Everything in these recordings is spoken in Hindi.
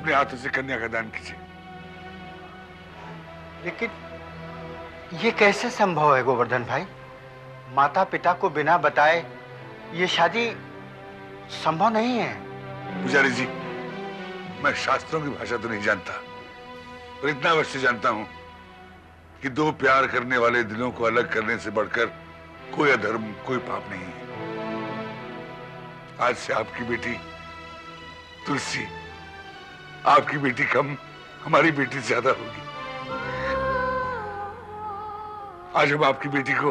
अपने हाथों से कन्या का दान कीजिए। लेकिन ये कैसे संभव है गोवर्धन भाई? माता पिता को बिना बताए ये शादी संभव नहीं है। पुजारी जी, मैं शास्त्रों की भाषा तो नहीं जानता, पर इतना अवश्य जानता हूं कि दो प्यार करने वाले दिलों को अलग करने से बढ़कर कोई अधर्म, कोई पाप नहीं है। आज से आपकी बेटी तुलसी, आपकी बेटी कम, हमारी बेटी ज्यादा होगी। आज हम आपकी बेटी को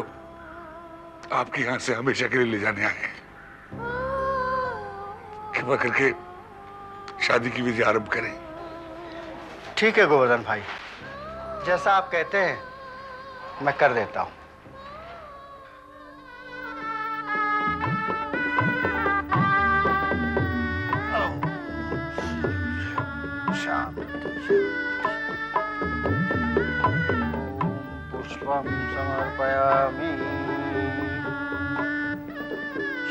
आपके यहां से हमेशा के लिए ले जाने आए हैं। कृपा करके शादी की विधि आरंभ करें। ठीक है गोवर्धन भाई, जैसा आप कहते हैं मैं कर देता हूं। पुष्पं समर्पयामि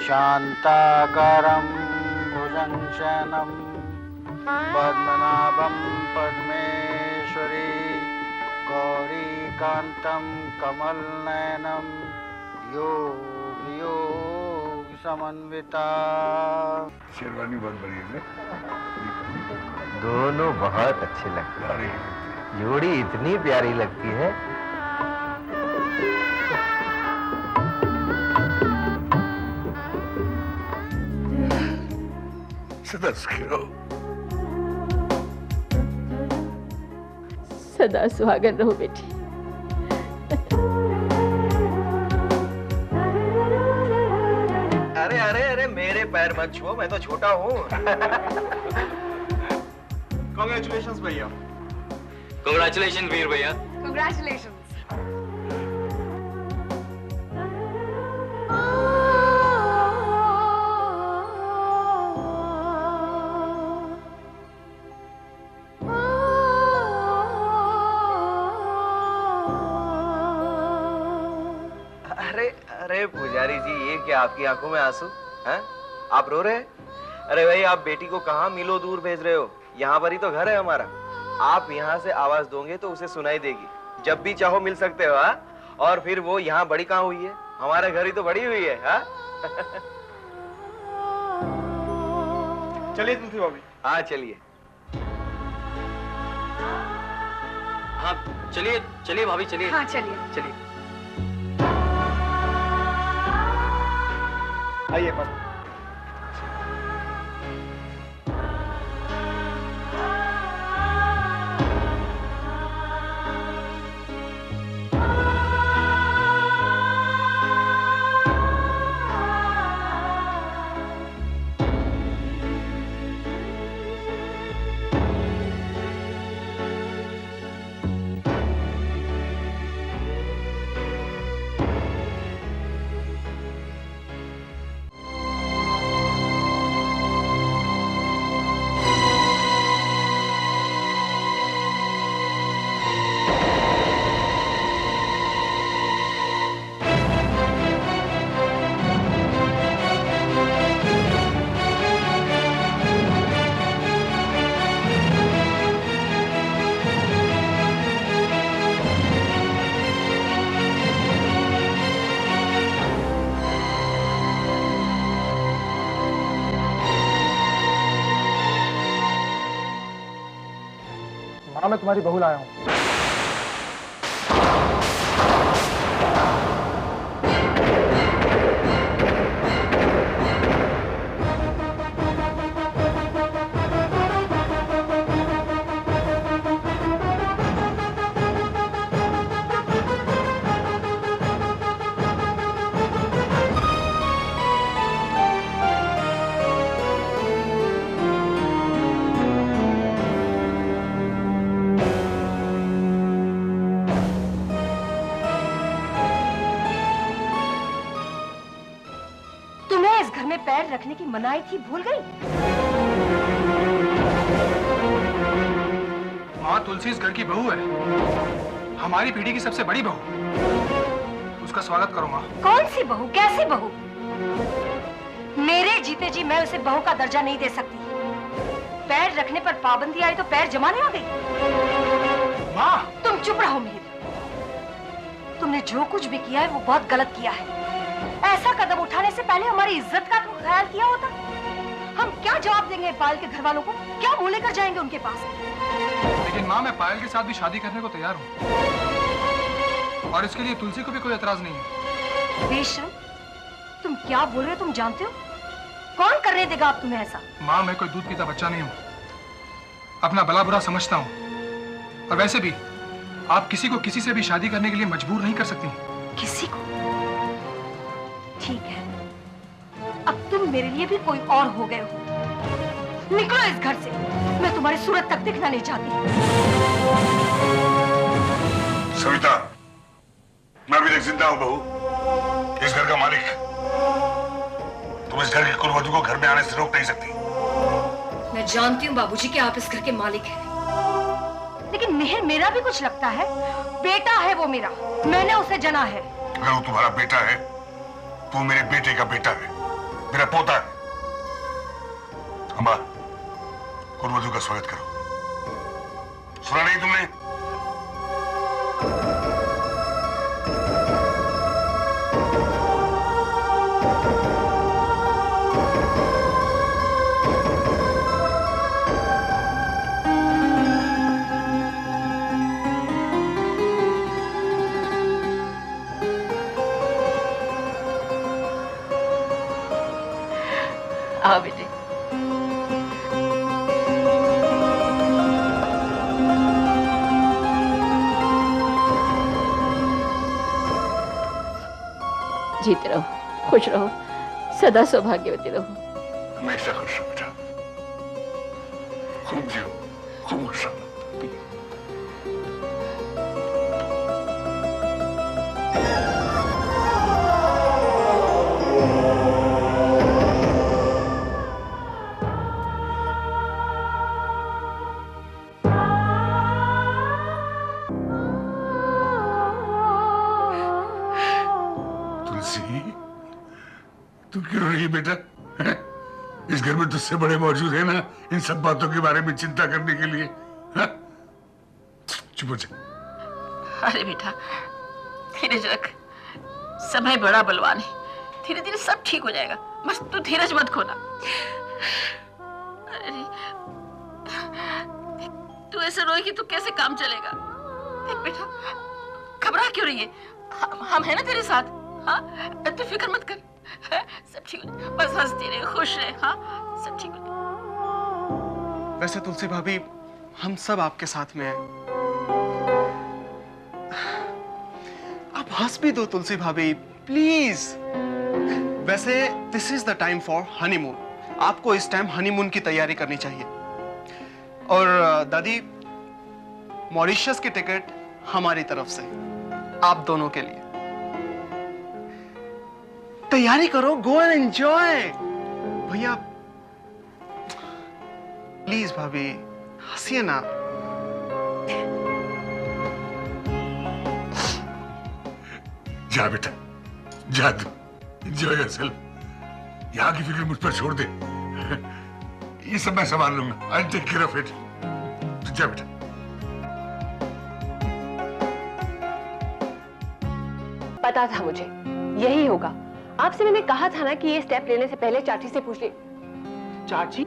शांताकारं भुजङ्गशयनं पद्मनाभं पद्मेश्वरी गौरीकान्तं कमलनयनं योगी समन्विता। शेरवानी बहुत बढ़िया है। दोनों बहुत अच्छे लगते हैं, जोड़ी इतनी प्यारी लगती है। सदा सुखी रहो। सदा सुहागन रहो बेटी। अरे अरे अरे, मेरे पैर मत छुओ, मैं तो छोटा हूँ। कांग्रेचुलेशंस भैया। कांग्रेचुलेशन वीर भैया। कांग्रेचुलेशंस। अरे अरे पुजारी जी, ये क्या आपकी आंखों में आंसू हैं? आप रो रहे हैं? अरे भाई, आप बेटी को कहाँ मीलों दूर भेज रहे हो? यहाँ पर ही तो घर है हमारा। आप यहाँ से आवाज दोगे तो उसे सुनाई देगी। जब भी चाहो मिल सकते हो। हाँ, और फिर वो यहाँ बड़ी कहाँ हुई है? हमारे घर ही तो बड़ी हुई है। हाँ चलिए तुलसी भाभी। हाँ चलिए। हाँ चलिए चलिए भाभी, चलिए। हाँ चलिए। चलिए। आइए पर। माँ, मैं तुम्हारी बहू लाया हूँ। पैर रखने की मनाही थी, भूल गई? माँ, तुलसी इस घर की बहू है, हमारी पीढ़ी की सबसे बड़ी बहू। उसका स्वागत करो माँ। कौन सी बहू, कैसी बहू? मेरे जीते जी मैं उसे बहू का दर्जा नहीं दे सकती। पैर रखने पर पाबंदी आई तो पैर जमाने आ गई। माँ! तुम चुप रहो मिहिर। तुमने जो कुछ भी किया है वो बहुत गलत किया है। ऐसा कदम उठाने से पहले हमारी इज्जत का तो ख्याल किया होता। हम क्या जवाब देंगे पायल के घर वालों को? क्या मुंह लेकर जाएंगे उनके पास? लेकिन माँ, मैं पायल के साथ भी शादी करने को तैयार हूँ और इसके लिए तुलसी को भी कोई एतराज नहीं है। बेशर्म, तुम क्या बोल रहे हो? तुम जानते हो कौन करने देगा अब तुम्हें ऐसा? माँ, मैं कोई दूध पीता बच्चा नहीं हूँ, अपना भला बुरा समझता हूँ। और वैसे भी आप किसी को किसी से भी शादी करने के लिए मजबूर नहीं कर सकती। किसी को? ठीक है, अब तुम मेरे लिए भी कोई और हो गए हो। निकलो इस घर से, मैं तुम्हारी सूरत तक दिखना नहीं चाहती। सविता, मैं अभी तक जिंदा हूं बहू, इस घर का मालिक। तुम इस घर की कुलवधू को घर में आने से रोक नहीं सकती। मैं जानती हूँ बाबूजी कि आप इस घर के मालिक हैं, लेकिन मिहिर मेरा भी कुछ लगता है। बेटा है वो मेरा, मैंने उसे जना है। अगर वो तुम्हारा बेटा है तो वो मेरे बेटे का बेटा है, मेरा पोता है। अम्मा, कुलवधू का स्वागत करो। सुना नहीं तुमने? आओ बेटे। जीते रहो, खुश रहो, सदा सौभाग्यवती रहो। हमेशा खुश रहो बेटा, खूब जियो, खूब खुश रहो। तुम क्यों रही बेटा? इस घर में तुझसे बड़े मौजूद है ना इन सब बातों के बारे में चिंता करने के लिए। चुप हो जा। अरे बेटा, धीरज रख, समय बड़ा बलवान है, धीरे धीरे सब ठीक हो जाएगा, बस तू धीरज मत खोना। अरे तू ऐसे रोएगी तो कैसे काम चलेगा? देख बेटा, घबरा क्यों रही है? हम है ना तेरे साथ। हाँ, तू फिक्र मत कर, सब ठीक हो जाएगा, बस हंसती रहे, खुश रहे। हाँ, सब ठीक हो जाएगा। वैसे तुलसी भाभी, हम सब आपके साथ में हैं। आप हंस भी दो तुलसी भाभी, प्लीज। वैसे this is the time for honeymoon. आपको इस टाइम हनीमून की तैयारी करनी चाहिए। और दादी, मॉरिशस की टिकट हमारी तरफ से आप दोनों के लिए। तैयारी करो, गो एंड एंजॉय। भैया प्लीज भाभी, हंसिए ना। जा बेटा, जा तू, एंजॉय योरसेल्फ। यहाँ की फिक्र मुझ पर छोड़ दे, ये सब मैं संभाल लूंगा। I take care of it. जा बेटा। पता था मुझे यही होगा। आपसे मैंने कहा था ना कि ये स्टेप लेने से पहले चाची से पूछ ले। चाची?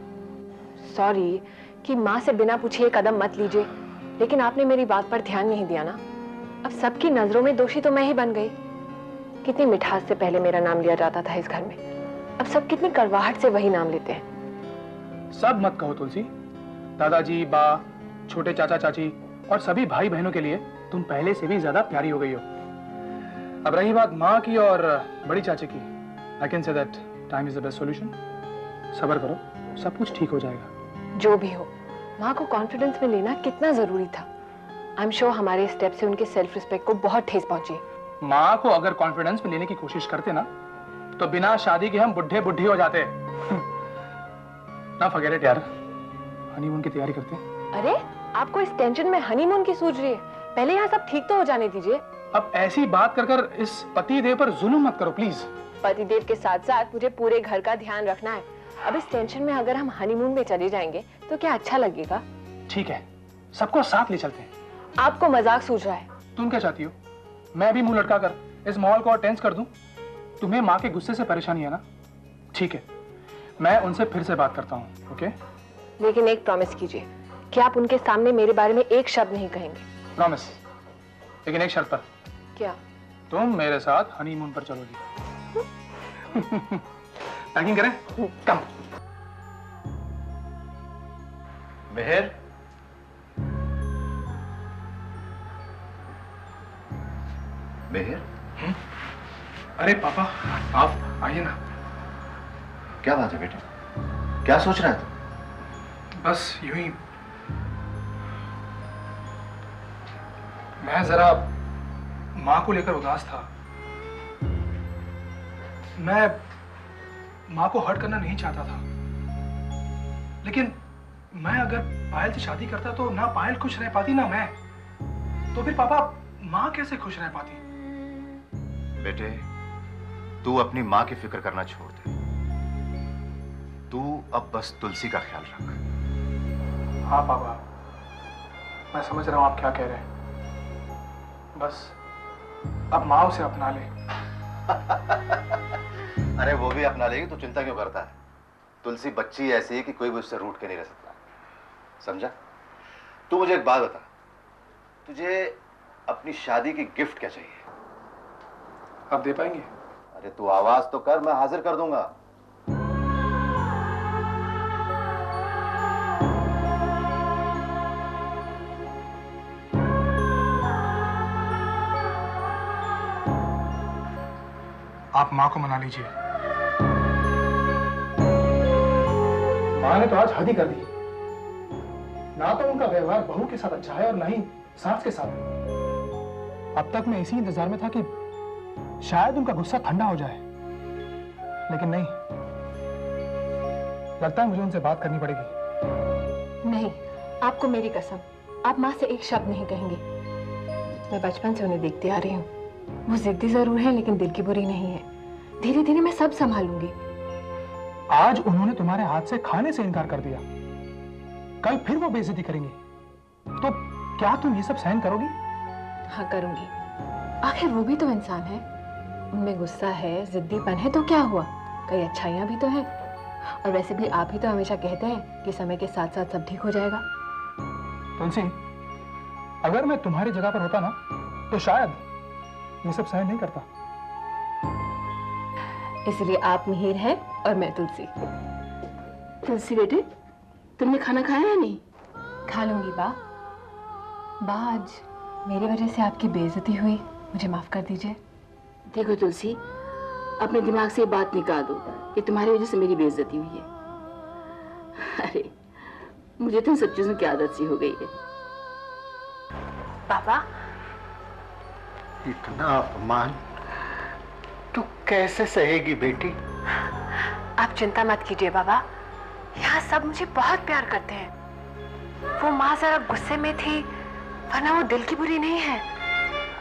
सॉरी कि माँ से बिना पूछे ये कदम मत लीजिए, लेकिन आपने मेरी बात पर ध्यान नहीं दिया ना। अब सबकी नजरों में दोषी तो मैं ही बन गई। कितनी मिठास से पहले मेरा नाम लिया जाता था इस घर में, अब सब कितनी कड़वाहट से वही नाम लेते हैं। सब मत कहो तुलसी। दादाजी, बा, छोटे चाचा चाची और सभी भाई बहनों के लिए तुम पहले से भी ज्यादा प्यारी हो गई हो। अब रही बात माँ की और बड़ी चाची की, I can say that time is the best solution. सब्र करो, सब कुछ ठीक हो जाएगा। जो भी हो, माँ को कॉन्फिडेंस में लेना कितना जरूरी था। आई एम श्योर हमारे स्टेप से उनके सेल्फ रिस्पेक्ट को बहुत ठेस पहुंची। माँ को अगर कॉन्फिडेंस में लेने की कोशिश करते ना, तो बिना शादी के हम बुढ़े बुढ़ी हो जाते। ना फॉरगेट इट यार, हनीमून की तैयारी करते हैं। अरे आपको इस टेंशन में हनीमून की सूझ रही है? पहले यहाँ सब ठीक तो हो जाने दीजिए। अब ऐसी बात कर कर इस पति देव पर जुल्म मत करो प्लीज। पतिदेव के साथ साथ मुझे पूरे घर का ध्यान रखना है। अब इस टेंशन में अगर हम हनीमून में चले जाएंगे तो क्या अच्छा लगेगा? ठीक है, सबको साथ ले चलते हैं। आपको मजाक सूझ रहा है। तुम क्या चाहती हो? मैं भी मुंह लटका कर इस माहौल को और टेंस कर दूं? तुम्हें माँ के गुस्से से परेशानी है ना? ठीक है, मैं उनसे फिर से बात करता हूँ। ओके? लेकिन एक प्रॉमिस कीजिए कि आप उनके सामने मेरे बारे में एक शब्द नहीं कहेंगे। प्रॉमिस, लेकिन एक शर्त पर। क्या? तुम मेरे साथ हनीमून पर चलोगी। पैकिंग करें? कम। मेहर, मेहर, अरे पापा, आप आइए ना। क्या बात है बेटा? क्या सोच रहा है तू? बस यूं ही। मैं जरा माँ को लेकर उदास था। मैं माँ को हर्ट करना नहीं चाहता था, लेकिन मैं अगर पायल से शादी करता तो ना पायल खुश रह पाती ना मैं। तो फिर पापा माँ कैसे खुश रह पाती? बेटे, तू अपनी माँ की फिक्र करना छोड़ दे। तू अब बस तुलसी का ख्याल रख। हाँ पापा, मैं समझ रहा हूँ आप क्या कह रहे हैं। बस अब माँ उसे अपना ले। अरे वो भी अपना लेगी तो चिंता क्यों करता है? तुलसी बच्ची ऐसी है कि कोई भी उससे रूठ के नहीं रह सकता, समझा? तू मुझे एक बात बता, तुझे अपनी शादी की गिफ्ट क्या चाहिए? आप दे पाएंगे? अरे तू आवाज तो कर, मैं हाजिर कर दूंगा। आप माँ को मना लीजिए। माँ ने तो आज हद ही कर दी। ना तो उनका व्यवहार बहू के साथ अच्छा है और ना ही सास के साथ। अब तक मैं इसी इंतजार में था कि शायद उनका गुस्सा ठंडा हो जाए, लेकिन नहीं। लगता है मुझे उनसे बात करनी पड़ेगी। नहीं, आपको मेरी कसम, आप माँ से एक शब्द नहीं कहेंगे। मैं बचपन से उन्हें देखती आ रही हूँ। वो जिद्दी जरूर है लेकिन दिल की बुरी नहीं है। धीरे धीरे मैं सब संभालूंगी। आज उन्होंने तुम्हारे हाथ से खाने से इनकार कर दिया, कल फिर वो बेइज्जती करेंगे, तो क्या तुम ये सब सहन करोगी? हाँ करूंगी। आखिर वो भी तो इंसान है। उनमें गुस्सा है, जिद्दीपन है, तो क्या हुआ? कई अच्छाइयां भी तो हैं। और वैसे भी आप ही तो हमेशा कहते हैं कि समय के साथ साथ सब ठीक हो जाएगा। तुलसी, अगर मैं तुम्हारी जगह पर होता ना तो शायद ये सब सहन नहीं करता। इसलिए आप मिहिर हैं और मैं तुलसी। तुलसी बेटे, तुमने खाना खाया या नहीं? खा लूंगी बा। आज मेरी वजह से आपकी बेइज्जती हुई, मुझे माफ कर दीजिए। देखो तुलसी, अपने दिमाग से बात निकाल दो कि तुम्हारी वजह से मेरी बेइज्जती हुई है। अरे मुझे तो इन सब चीजों की आदत सी हो गई है। पापा, इतना अपमान तू कैसे सहेगी बेटी? आप चिंता मत कीजिए बाबा, यहाँ सब मुझे बहुत प्यार करते हैं। वो माँ जरा गुस्से में थी, वरना वो दिल की बुरी नहीं है।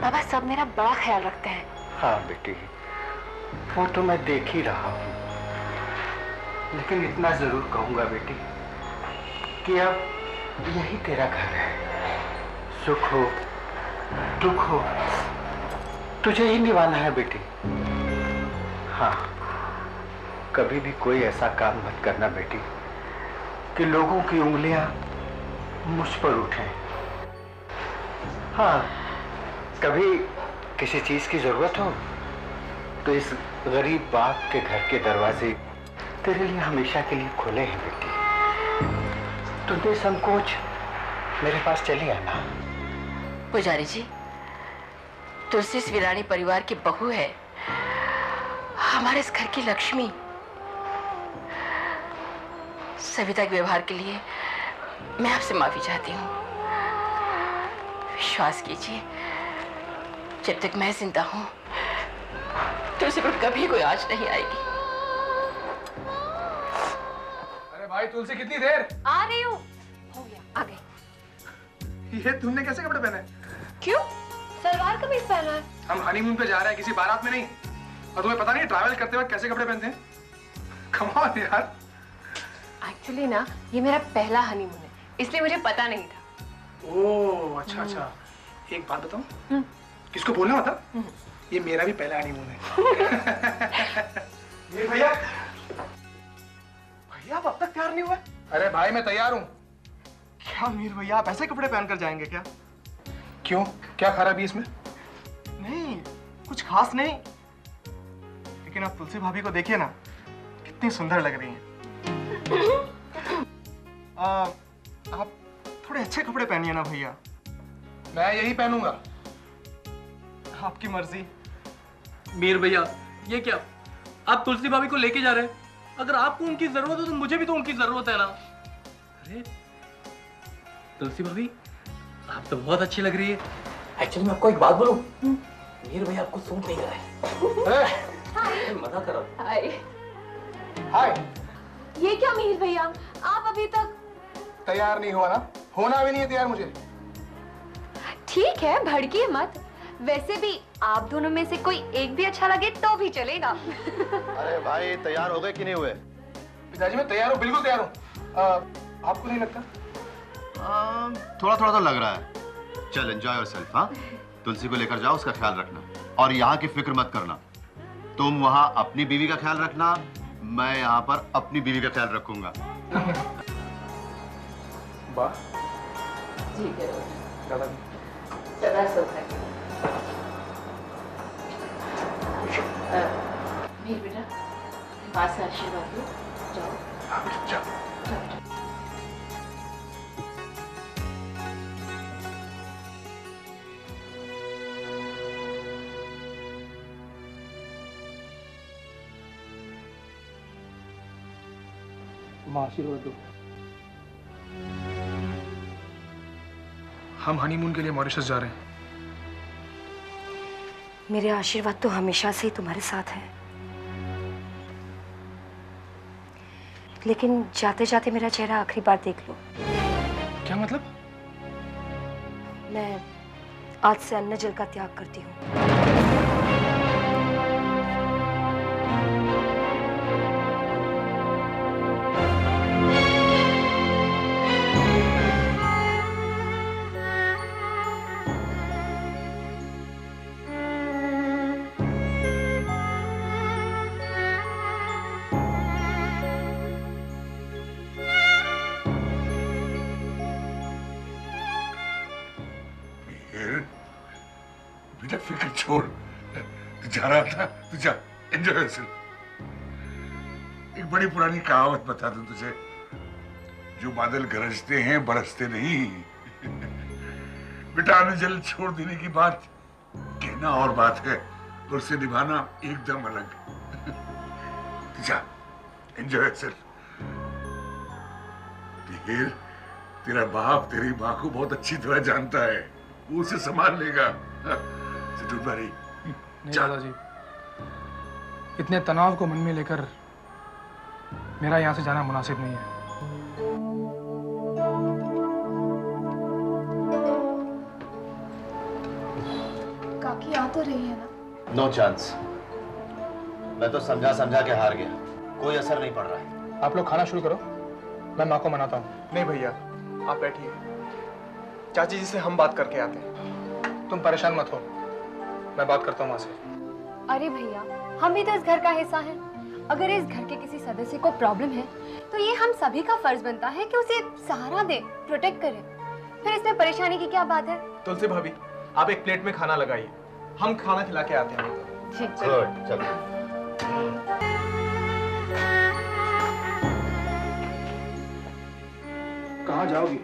बाबा सब मेरा बड़ा ख्याल रखते हैं। हाँ बेटी, वो तो मैं देख ही रहा हूँ, लेकिन इतना जरूर कहूंगा बेटी कि अब यही तेरा घर है। सुख हो दुख हो तुझे ही निभाना है बेटी। हाँ, कभी भी कोई ऐसा काम मत करना बेटी कि लोगों की उंगलियां मुझ पर उठें। हाँ, कभी किसी चीज की जरूरत हो तो इस गरीब बाप के घर के दरवाजे तेरे लिए हमेशा के लिए खुले हैं बेटी। तू बेसंकोच मेरे पास चली आना। पुजारी जी, तुलसी इस वीरानी परिवार की बहू है, हमारे इस घर की लक्ष्मी। सविता के व्यवहार के लिए मैं आपसे माफी चाहती हूँ। विश्वास कीजिए, जब तक मैं जिंदा हूँ तुलसी पर कभी कोई आँच नहीं आएगी। अरे भाई तुलसी, कितनी देर? आ रही हूँ। हो गया, आ गई। ये तुमने कैसे कपड़े पहने? क्यों? सलवार कमीज पहना है। हम हनीमून पे जा रहे हैं, किसी बारात में नहीं। और तुम्हें पता नहीं ट्रैवल करते वक्त कैसे कपड़े पहनते हैं? कम ऑन यार। एक्चुअली ना ये मेरा पहला हनीमून है, इसलिए मुझे पता नहीं था। ओह अच्छा अच्छा, एक बात बताऊं, किसको बोलना होता, ये मेरा भी पहला हनीमून है। ये भैया आप अब तक तैयार नहीं हुए? अरे भाई मैं तैयार हूँ। क्या मीर भैया, आप ऐसे कपड़े पहनकर जाएंगे क्या? क्यों, क्या खराबी इसमें? नहीं, कुछ खास नहीं, लेकिन आप तुलसी भाभी को देखिए ना, कितनी सुंदर लग रही हैं। आप थोड़े अच्छे कपड़े पहनिए ना भैया। मैं यही पहनूंगा। आपकी मर्जी। मीर भैया, ये क्या, आप तुलसी भाभी को लेके जा रहे हैं? अगर आपको उनकी जरूरत है तो मुझे भी तो उनकी जरूरत है ना। अरे तुलसी भाभी, आप तो बहुत अच्छी लग रही है। एक्चुअली मैं आपको एक बात बोलूं, मीर भैया आपको सूट नहीं कर रहा है। मजा करो। हाय। हाय। ये क्या मीर भैया, आप अभी तक तैयार नहीं हुआ ना? होना भी नहीं है तैयार मुझे। ठीक है, भड़किए मत। वैसे भी आप दोनों में से कोई एक भी अच्छा लगे तो भी चलेगा। अरे भाई, तैयार हो गए कि नहीं हुए? पिताजी मैं तैयार हूँ, बिल्कुल तैयार हूँ। आपको नहीं लगता? थोड़ा थोड़ा तो लग रहा है। चल एंजॉय योरसेल्फ। हाँ, तुलसी को लेकर जाओ, उसका ख्याल रखना और यहाँ की फिक्र मत करना। तुम वहाँ अपनी बीवी का ख्याल रखना, मैं यहाँ पर अपनी बीवी का ख्याल रखूंगा। वाह जी दादा, सदा सुख मीर बेटा, पास से आशीर्वाद लो, जाओ। जाओ। माँ आशीर्वाद दो। हम हनीमून के लिए मॉरिशस जा रहे हैं। मेरे आशीर्वाद तो हमेशा से ही तुम्हारे साथ है, लेकिन जाते जाते मेरा चेहरा आखिरी बार देख लो। क्या मतलब? मैं आज से अन्न जल का त्याग करती हूँ। बेटा फिक्र छोड़, तू जा रहा था, तू जा, एंजॉय योरसेल्फ। एक बड़ी पुरानी कहावत बता दूं तुझे, जो बादल गरजते हैं बरसते नहीं। बेटा अन्न जल छोड़ देने की बात कहना और बात है, और उसे निभाना एकदम अलग। तू जा, एंजॉय योरसेल्फ। तेरा बाप तेरी माँ को बहुत अच्छी तरह जानता है, वो उसे संभाल लेगा। नहीं दादाजी, इतने तनाव को मन में लेकर मेरा यहाँ से जाना मुनासिब नहीं है। काकी आ तो रही है ना? No chance. मैं तो समझा समझा के हार गया, कोई असर नहीं पड़ रहा है। आप लोग खाना शुरू करो, मैं माँ को मनाता हूँ। नहीं भैया, आप बैठिए, चाची जी से हम बात करके आते हैं। तुम परेशान मत हो, मैं बात करता हूँ माँ से। अरे भैया, हम भी तो इस घर का हिस्सा हैं। अगर इस घर के किसी सदस्य को प्रॉब्लम है तो ये हम सभी का फर्ज बनता है कि उसे सहारा दे, प्रोटेक्ट करे। फिर इसमें परेशानी की क्या बात है? तुलसी भाभी, आप एक प्लेट में खाना लगाइए, हम खाना खिला के आते हैं। जी गुड, चलो। कहाँ जाओगी?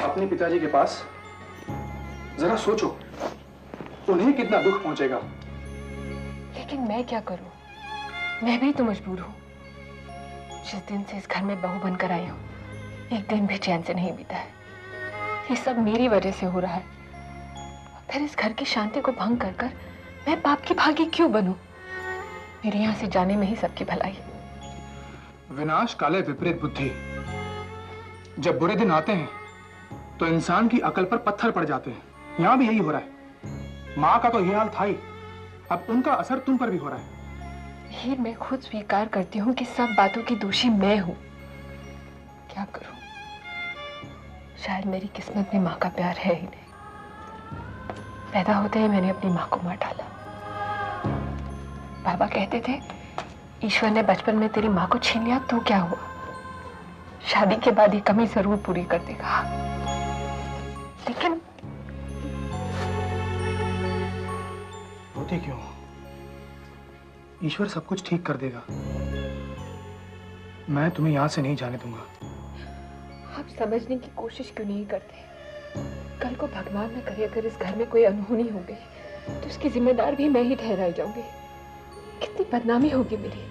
अपने पिताजी के पास। जरा सोचो, उन्हें कितना दुख पहुंचेगा। लेकिन मैं क्या करूं? मैं भी तो मजबूर हूं। जिस दिन से इस घर में बहू बनकर आई हूं, एक दिन भी चैन से नहीं बीता है। ये सब मेरी वजह से हो रहा है। फिर इस घर की शांति को भंग कर कर मैं पाप की भागी क्यों बनूं? मेरे यहाँ से जाने में ही सबकी भलाई है। विनाश काले विपरीत बुद्धि। जब बुरे दिन आते हैं तो इंसान की अकल पर पत्थर पड़ जाते हैं। यहाँ भी यही हो रहा है। माँ का तो ये हाल था ही, अब उनका असर तुम पर भी हो रहा है। मिहिर, मैं खुद स्वीकार करती हूँ कि सब बातों की दोषी मैं हूँ। क्या करूँ? शायद मेरी किस्मत में माँ का प्यार है ही नहीं। पैदा होते ही मैंने अपनी माँ को मार डाला। बाबा कहते थे ईश्वर ने बचपन में तेरी माँ को छीन लिया तो क्या हुआ, शादी के बाद ये कमी जरूर पूरी कर देगा। लेकिन रोती क्यों? ईश्वर सब कुछ ठीक कर देगा। मैं तुम्हें यहाँ से नहीं जाने दूंगा। आप समझने की कोशिश क्यों नहीं करते? कल को भगवान न करे अगर इस घर में कोई अनहोनी हो गई तो उसकी जिम्मेदार भी मैं ही ठहराई जाऊंगी। कितनी बदनामी होगी मेरी,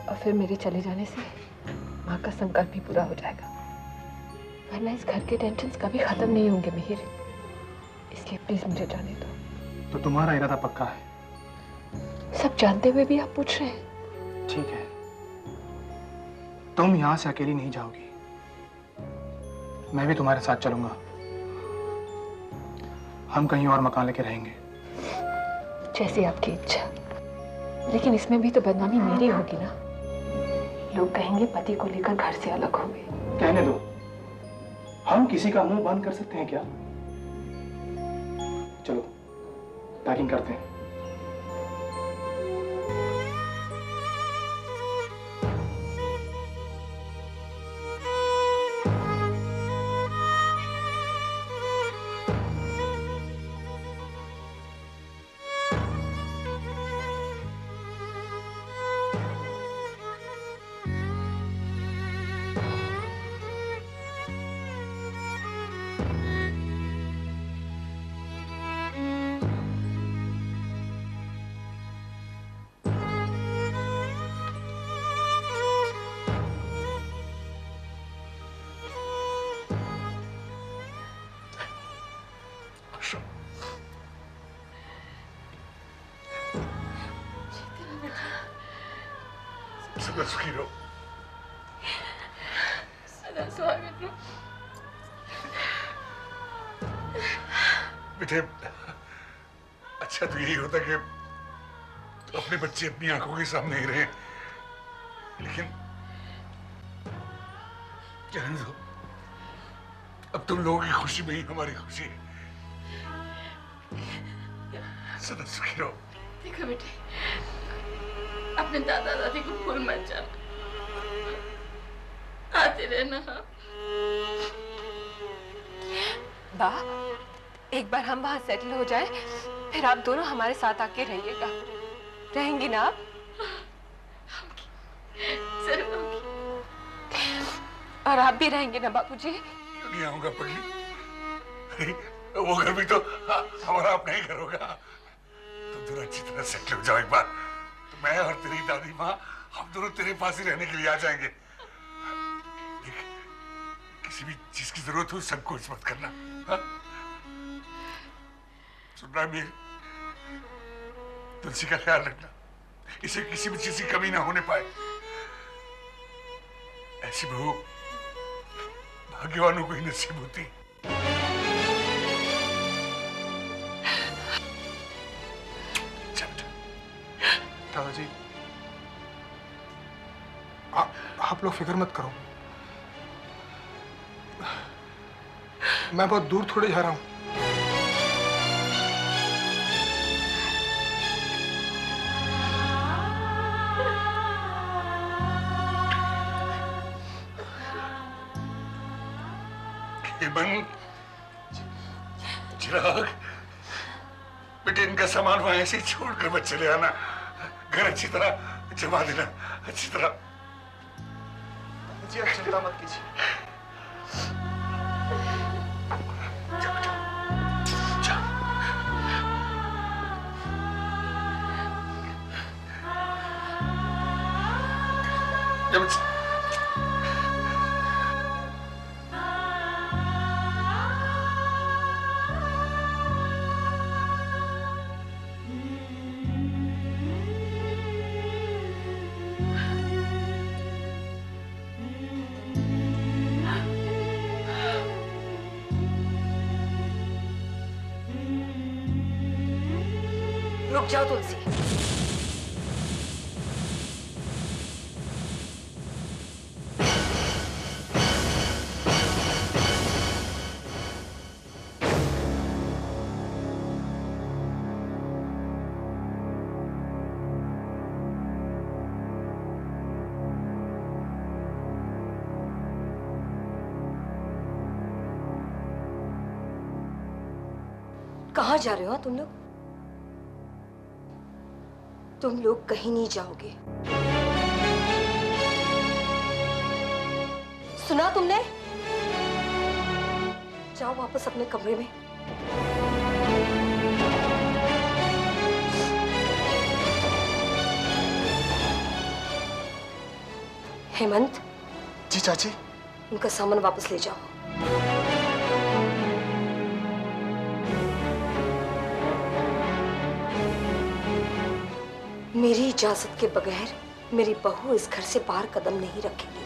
और फिर मेरे चले जाने से माँ का संकल्प भी पूरा हो जाएगा। वरना इस घर के टेंशन कभी खत्म नहीं होंगे मिहिर, इसलिए प्लीज मुझे जाने दो। तो तुम्हारा इरादा पक्का है? सब जानते हुए भी आप पूछ रहे हैं? ठीक है, तुम यहाँ से अकेली नहीं जाओगी, मैं भी तुम्हारे साथ चलूंगा। हम कहीं और मकान लेके रहेंगे। जैसी आपकी इच्छा, लेकिन इसमें भी तो बदनामी मेरी होगी ना। लोग कहेंगे पति को लेकर घर से अलग हो गए। कहने दो, हम किसी का मुंह बंद कर सकते हैं क्या? चलो पैकिंग करते हैं। सदा सुखी रहो। सदा स्वागत रहो। बेटे, अच्छा तो यही होता कि अपने बच्चे अपनी आंखों के सामने ही रहे, लेकिन कहने दो, अब तुम लोगों की खुशी में ही हमारी खुशी है। सदा सुखी रहो। देखो बेटे, अपने दादा दादी को भूल मत जाना, आते रहना। बा, एक बार हम वहां सेटल हो जाए, फिर आप दोनों हमारे साथ आके रहिएगा। रहेंगी ना आप? जरूर होगी। और आप भी रहेंगे ना बापूजी? क्यों नहीं आऊंगा पगली? अरे वो घर भी तो हमारा अपना ही घर होगा। तुम दोनों अच्छी तरह सेटल हो जाओ एक बार, तो मैं और तेरी दादी माँ हम दोनों तेरे पास ही रहने के लिए आ जाएंगे। देख, किसी भी चीज की जरूरत हो संकोच मत करना। हाँ? सुनना मीर, तुलसी का ख्याल रखना, इसे किसी भी चीज की कमी ना होने पाए। ऐसी बहू भाग्यवानों को ही नसीब होती। दादाजी, आप लोग फिक्र मत करो, मैं बहुत दूर थोड़े जा रहा हूं। चिराग, बेटे इनका सामान वहां ऐसे ही छोड़कर मत चले आना। घर अच्छी तरह जमा देना, अच्छी तरह। जी आप चिंता मत कीजिए। रुक जाओ तुलसी। कहाँ जा रहे हो तुम लोग? तुम लोग कहीं नहीं जाओगे। सुना तुमने? जाओ वापस अपने कमरे में। हेमंत। जी चाची। उनका सामान वापस ले जाओ। मेरी इजाजत के बगैर मेरी बहू इस घर से बाहर कदम नहीं रखेगी।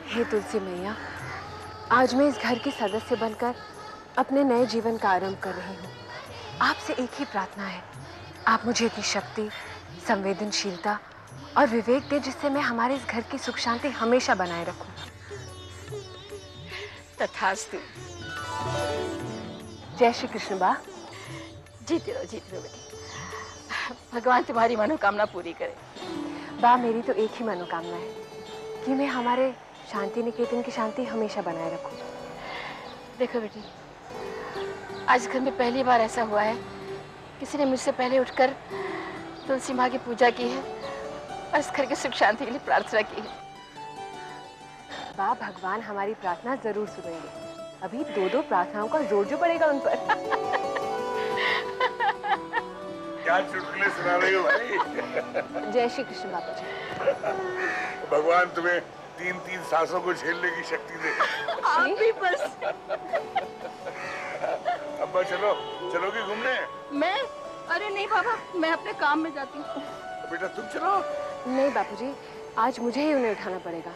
हे तुलसी मैया, आज मैं इस घर की सदस्य बनकर अपने नए जीवन का आरंभ कर रही हूँ। आपसे एक ही प्रार्थना है, आप मुझे इतनी शक्ति, संवेदनशीलता और विवेक दें जिससे मैं हमारे इस घर की सुख शांति हमेशा बनाए रखूं। तथास्तु। जय श्री कृष्ण बा। जीते रहो बेटी। भगवान तुम्हारी मनोकामना पूरी करे। बा, मेरी तो एक ही मनोकामना है कि मैं हमारे शांति निकेतन की शांति हमेशा बनाए रखूं। देखो बेटी, आज घर में पहली बार ऐसा हुआ है किसी ने मुझसे पहले उठकर तुलसी माँ की पूजा की है और इस घर की सुख शांति के लिए प्रार्थना की है। बा, भगवान हमारी प्रार्थना जरूर सुनेंगे। अभी दो प्रार्थनाओं का जोर जो पड़ेगा उन पर। क्या चुटकुले सुना रही हो भाई? जय श्री कृष्ण बापू जी। भगवान तुम्हें 3-3 सांसों को झेलने की शक्ति दे। आप भी बस। अब्बा चलोगी घूमने? मैं? अरे नहीं बाबा, मैं अपने काम में जाती हूँ। बेटा तुम चलो। नहीं बापूजी, आज मुझे ही उन्हें उठाना पड़ेगा।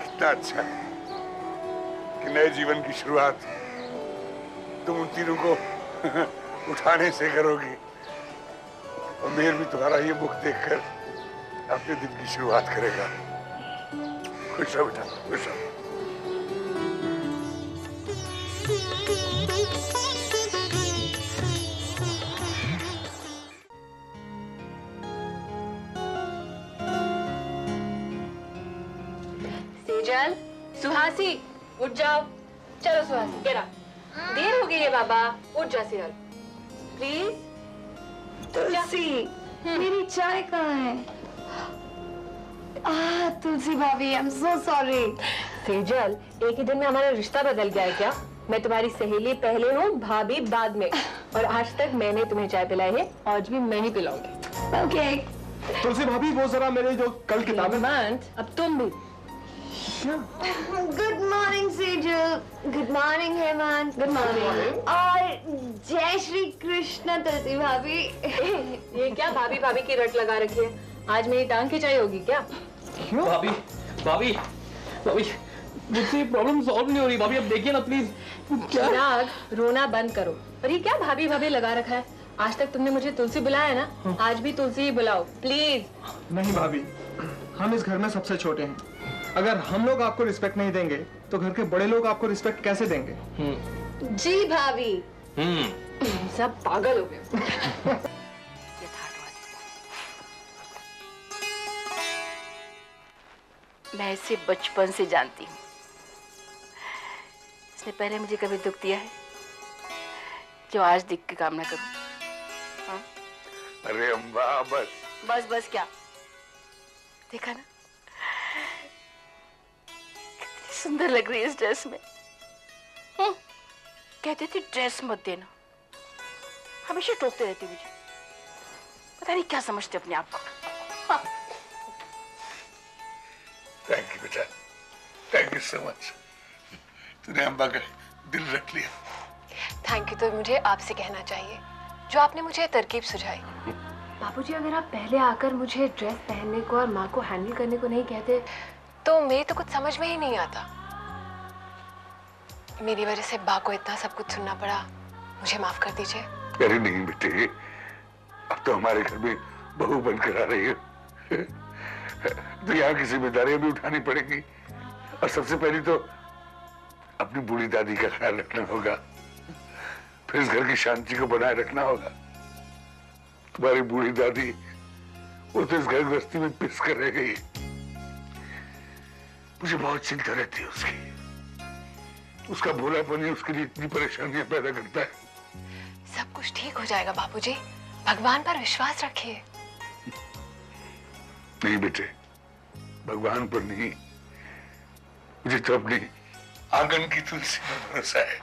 कितना अच्छा कि नए जीवन की शुरुआत तुम उन तीनों को उठाने से करोगी और मेहर भी तुम्हारा ये मुख देखकर अपने दिन की शुरुआत करेगा। खुश रहो बेटा, खुश रहो। सेजल, सुहासी, उठ जाओ। चलो सुहासी, गेट अप। देर हो गई है बाबा, उठ जा सेजल प्लीज। तुलसी, मेरी चाय कहाँ है? तुलसी भाभी, I am so sorry. Sejal, एक ही दिन में हमारा रिश्ता बदल गया है क्या? मैं तुम्हारी सहेली पहले हूँ, भाभी बाद में, और आज तक मैंने तुम्हें चाय पिलाई है, आज भी मैं ही पिलाऊंगी। ओके। तुलसी भाभी, वो जरा मेरे जो कल किताबें। अब तुम भी। Good morning Sejal. Good morning Hemant. Good morning. और जय श्री कृष्ण तुलसी भाभी। ये क्या भाभी भाभी की रट लगा रखी है? आज मेरी टांग खिंचाई होगी क्या? क्यों? भाभी भाभी भाभी, मुझसे प्रॉब्लम सॉल्व नहीं हो रही। भाभी अब देखिए ना प्लीज। चिराग, रोना बंद करो। और ये क्या भाभी भाभी लगा रखा है? आज तक तुमने मुझे तुलसी बुलाया है ना, आज भी तुलसी ही बुलाओ प्लीज। नहीं भाभी, हम इस घर में सबसे छोटे हैं। अगर हम लोग आपको रिस्पेक्ट नहीं देंगे तो घर के बड़े लोग आपको रिस्पेक्ट कैसे देंगे? जी भाभी। सब पागल हो गए। मैं इसे बचपन से जानती हूँ। इसने पहले मुझे कभी दुख दिया है जो आज दिख के काम ना करूं? हाँ? अरे अम्बा बस। बस बस क्या? देखा ना कितनी सुंदर लग रही है इस ड्रेस में। कहती थी ड्रेस मत देना, हमेशा टोकते रहती मुझे। पता नहीं क्या समझते अपने आप को। हाँ। थैंक यू बेटा, थैंक यू सो मच। तूने अम्बा का दिल रख लिया। थैंक यू तो मुझे आपसे कहना चाहिए, जो आपने मुझे तरकीब सुझाई। बापूजी, अगर आप पहले आकर मुझे ड्रेस पहनने को और माँ को हैंडल करने को नहीं कहते तो मेरी तो कुछ समझ में ही नहीं आता। मेरी वजह से बा को इतना सब कुछ सुनना पड़ा, मुझे माफ कर दीजिए। अरे नहीं बेटे, अब तो हमारे घर में बहू बनकर आ रही है तो यहाँ की जिम्मेदारियां भी उठानी पड़ेंगी। और सबसे पहले तो अपनी बूढ़ी दादी का ख्याल रखना होगा, फिर इस घर की शांति को बनाए रखना होगा। तुम्हारी बूढ़ी दादी वो तो इस घर गृहस्थी में पिस कर रह गई। मुझे बहुत चिंता रहती है उसकी। उसका भोलापन ही उसके लिए इतनी परेशानियां पैदा करता है। सब कुछ ठीक हो जाएगा बापूजी, भगवान पर विश्वास रखिए। नहीं बेटे, भगवान पर नहीं, मुझे तो अपनी आंगन की तुलसी पर भरोसा है।